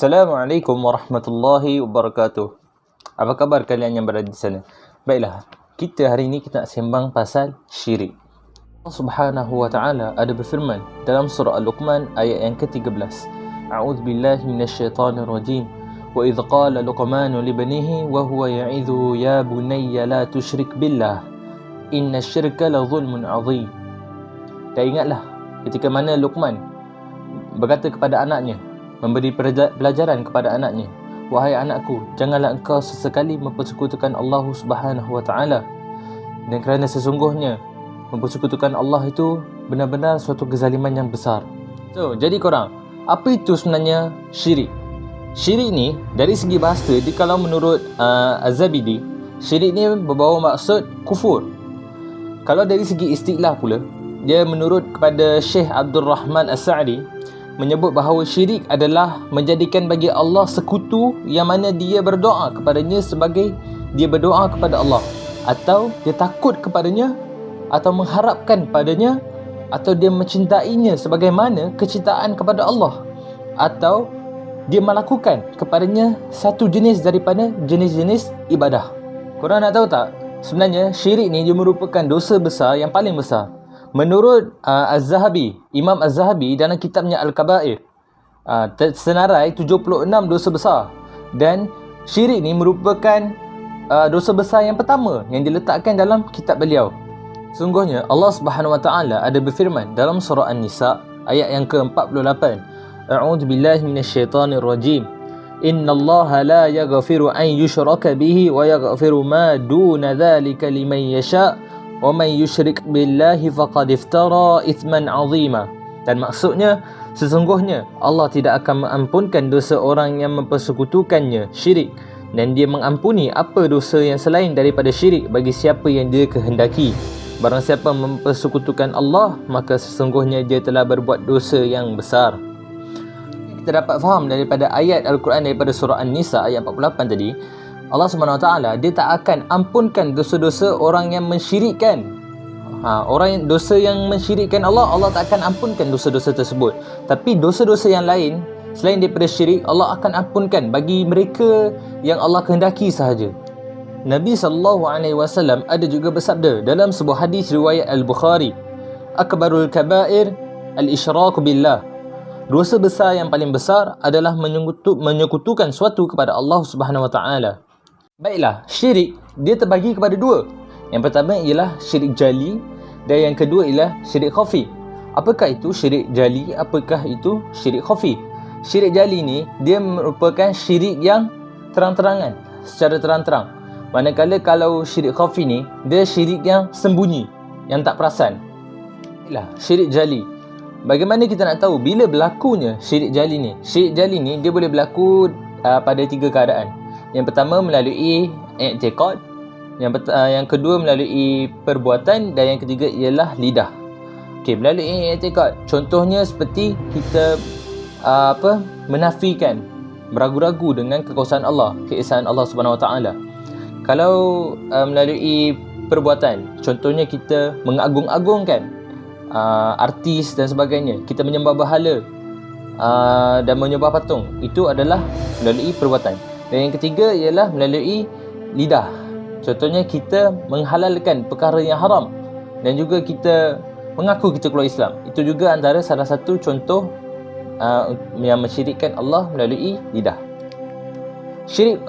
Assalamualaikum warahmatullahi wabarakatuh. Apa khabar kalian yang berada di sana? Baiklah, hari ini kita nak sembang pasal syirik. Allah Subhanahu wa taala ada berfirman dalam surah Al-Luqman ayat yang ke-13. A'udzubillahi minasyaitonir rajim. Wa idh qala Luqmanu li banihi wa huwa ya'idhu ya bunayya la tusyrik billah. Innasyirka la zulmun 'adzim. Dan ingatlah ketika mana Luqman berkata kepada anaknya, memberi pelajaran kepada anaknya, wahai anakku, janganlah engkau sesekali mempersekutukan Allah Subhanahu wa taala. Dan kerana sesungguhnya mempersekutukan Allah itu benar-benar suatu kezaliman yang besar. So, jadi korang, apa itu sebenarnya syirik? Syirik ni dari segi bahasa, kalau menurut Az-Zabidi, syirik ni berbawa maksud kufur. Kalau dari segi istilah pula, dia menurut kepada Syekh Abdul Rahman As-Sa'di menyebut bahawa syirik adalah menjadikan bagi Allah sekutu yang mana dia berdoa kepadanya sebagai dia berdoa kepada Allah, atau dia takut kepadanya, atau mengharapkan padanya, atau dia mencintainya sebagaimana kecintaan kepada Allah, atau dia melakukan kepadanya satu jenis daripada jenis-jenis ibadah. Korang nak tahu tak, sebenarnya syirik ni dia merupakan dosa besar yang paling besar. Menurut Az-Zahabi, Imam Az-Zahabi dalam kitabnya Al-Kabair, senarai 76 dosa besar. Dan syirik ni merupakan dosa besar yang pertama yang diletakkan dalam kitab beliau. Sungguhnya Allah Subhanahu wa taala ada berfirman dalam surah An-Nisa ayat yang ke-48. A'udzubillahi minasyaitonir rajim. Innallaha la yaghfiru an yushraka bihi wa yaghfiru ma duna dzalika liman yasha' wa man yusyrik billahi faqad iftara ithman 'azima. Dan maksudnya, sesungguhnya Allah tidak akan mengampunkan dosa orang yang mempersekutukannya syirik, dan dia mengampuni apa dosa yang selain daripada syirik bagi siapa yang dia kehendaki. Barang siapa mempersekutukan Allah, maka sesungguhnya dia telah berbuat dosa yang besar. Kita dapat faham daripada ayat Al-Quran daripada surah An-Nisa ayat 48 tadi, Allah SWT dia tak akan ampunkan dosa-dosa orang yang mensyirikkan. Dosa yang mensyirikkan Allah, Allah tak akan ampunkan dosa-dosa tersebut. Tapi dosa-dosa yang lain selain daripada syirik, Allah akan ampunkan bagi mereka yang Allah kehendaki sahaja. Nabi SAW ada juga bersabda dalam sebuah hadis riwayat Al-Bukhari, Akbarul kabair al-isyraku billah. Dosa besar yang paling besar adalah menyekutukan suatu kepada Allah Subhanahu wa taala. Baiklah, syirik dia terbagi kepada dua. Yang pertama ialah syirik jali, dan yang kedua ialah syirik khafi. Apakah itu syirik jali? Apakah itu syirik khafi? Syirik jali ni dia merupakan syirik yang terang-terangan, secara terang-terang. Manakala kalau syirik khafi ni dia syirik yang sembunyi, yang tak perasan. Baiklah, syirik jali. Bagaimana kita nak tahu bila berlakunya syirik jali ni? Syirik jali ni dia boleh berlaku pada tiga keadaan. Yang pertama melalui i'tiqad, yang kedua melalui perbuatan, dan yang ketiga ialah lidah. Okey, melalui i'tiqad, contohnya seperti kita menafikan, beragu-ragu dengan kekuasaan Allah, keesaan Allah Subhanahu Wa Taala. Kalau melalui perbuatan, contohnya kita mengagung-agungkan artis dan sebagainya, kita menyembah berhala dan menyembah patung, itu adalah melalui perbuatan. Dan yang ketiga ialah melalui lidah. Contohnya kita menghalalkan perkara yang haram, dan juga kita mengaku kita keluar Islam. Itu juga antara salah satu contoh yang mensyirikkan Allah melalui lidah. Syirik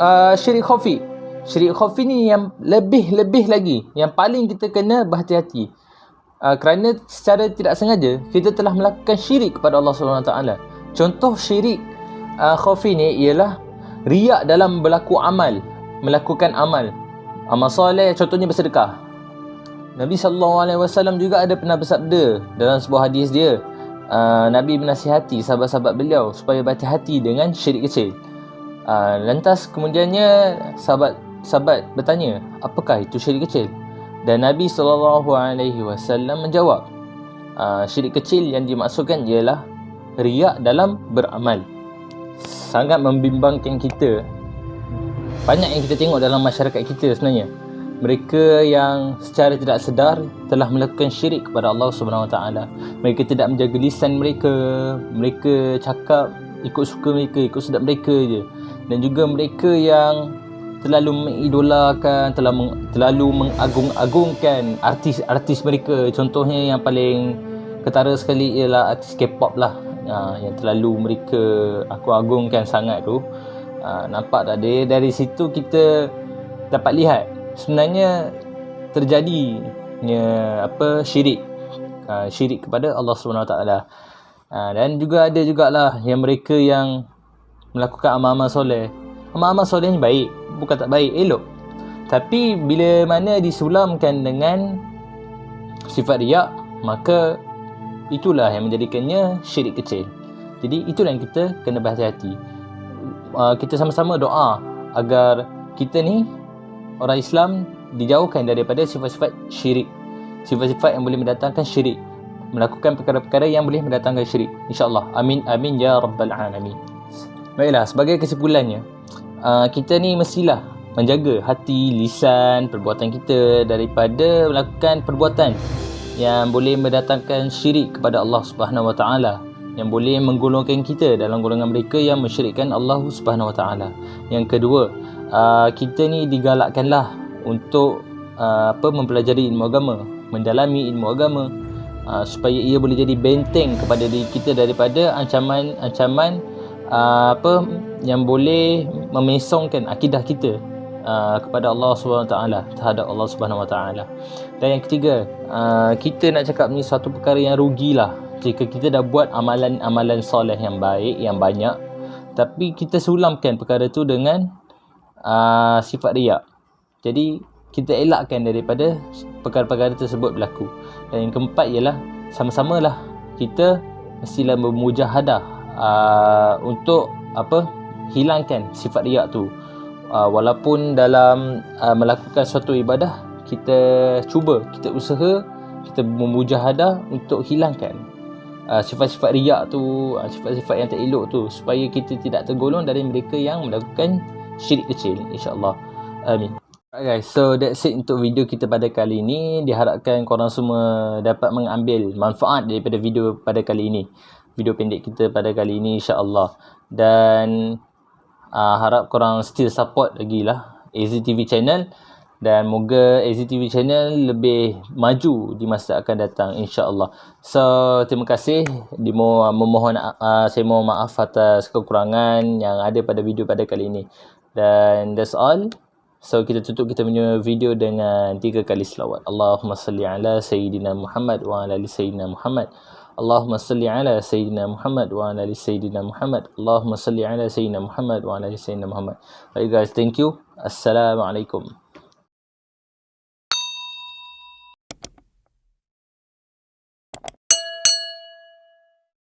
khafi. Syirik khafi ni yang lebih lagi, yang paling kita kena berhati-hati. Kerana secara tidak sengaja kita telah melakukan syirik kepada Allah SWT. Contoh syirik khafi ni ialah riak dalam melakukan amal soleh, contohnya bersedekah. Nabi SAW juga ada pernah bersabda dalam sebuah hadis dia, Nabi menasihati sahabat-sahabat beliau supaya berhati-hati dengan syirik kecil. Lantas kemudiannya sahabat bertanya, apakah itu syirik kecil? Dan Nabi SAW menjawab, syirik kecil yang dimaksudkan ialah riak dalam beramal. Sangat membimbangkan kita. Banyak yang kita tengok dalam masyarakat kita sebenarnya, mereka yang secara tidak sedar telah melakukan syirik kepada Allah Subhanahu Wa Taala. Mereka tidak menjaga lisan mereka, mereka cakap ikut suka mereka, ikut sedap mereka je. Dan juga mereka yang terlalu mengidolakan, terlalu mengagung-agungkan artis-artis mereka. Contohnya yang paling ketara sekali ialah artis K-pop lah, yang terlalu mereka agung-agungkan sangat tu. Nampak tak dia? Dari situ kita dapat lihat sebenarnya terjadinya syirik, syirik kepada Allah SWT. Dan juga ada jugalah yang mereka yang melakukan amal-amal soleh. Amal-amal soleh ni baik, bukan tak baik, elok. Tapi bila mana disulamkan dengan sifat riak, maka itulah yang menjadikannya syirik kecil. Jadi itulah yang kita kena berhati-hati. Kita sama-sama doa agar kita ni orang Islam dijauhkan daripada sifat-sifat syirik, sifat-sifat yang boleh mendatangkan syirik, melakukan perkara-perkara yang boleh mendatangkan syirik, insya-Allah. Amin amin ya rabbal alamin. Baiklah, sebagai kesimpulannya, kita ni mestilah menjaga hati, lisan, perbuatan kita daripada melakukan perbuatan yang boleh mendatangkan syirik kepada Allah Subhanahu Wa Taala, yang boleh menggolongkan kita dalam golongan mereka yang mensyirikkan Allah Subhanahu Wa Taala. Yang kedua, kita ni digalakkanlah untuk mempelajari ilmu agama, mendalami ilmu agama, supaya ia boleh jadi benteng kepada diri kita daripada ancaman-ancaman yang boleh memesongkan akidah kita kepada Allah SWT, terhadap Allah SWT. Dan yang ketiga, kita nak cakap ni satu perkara yang rugilah jika kita dah buat amalan-amalan soleh yang baik, yang banyak, tapi kita sulamkan perkara tu dengan sifat riak. Jadi kita elakkan daripada perkara-perkara tersebut berlaku. Dan yang keempat ialah sama-samalah kita mestilah bermujahadah untuk hilangkan sifat riak tu. Walaupun dalam melakukan suatu ibadah, kita usaha, kita memujahadah untuk hilangkan sifat-sifat riak tu, sifat-sifat yang tak elok tu, supaya kita tidak tergolong dari mereka yang melakukan syirik kecil, insya-Allah. Amin. Alright guys, so that's it untuk video kita pada kali ini. Diharapkan korang semua dapat mengambil manfaat daripada video pada kali ini, video pendek kita pada kali ini, insya-Allah. Dan harap korang still support lagi lah AZTV channel, dan moga AZTV channel lebih maju di masa akan datang, insya-Allah. So terima kasih. Saya mohon maaf atas kekurangan yang ada pada video pada kali ini. Dan that's all. So kita tutup kita punya video dengan 3 kali selawat. Allahumma salli ala Sayyidina Muhammad wa ala ali Sayyidina Muhammad. Allahumma salli ala Sayyidina Muhammad wa ala ali Sayyidina Muhammad. Allahumma salli ala Sayyidina Muhammad wa ala ali Sayyidina Muhammad. Baik guys, thank you. Assalamualaikum.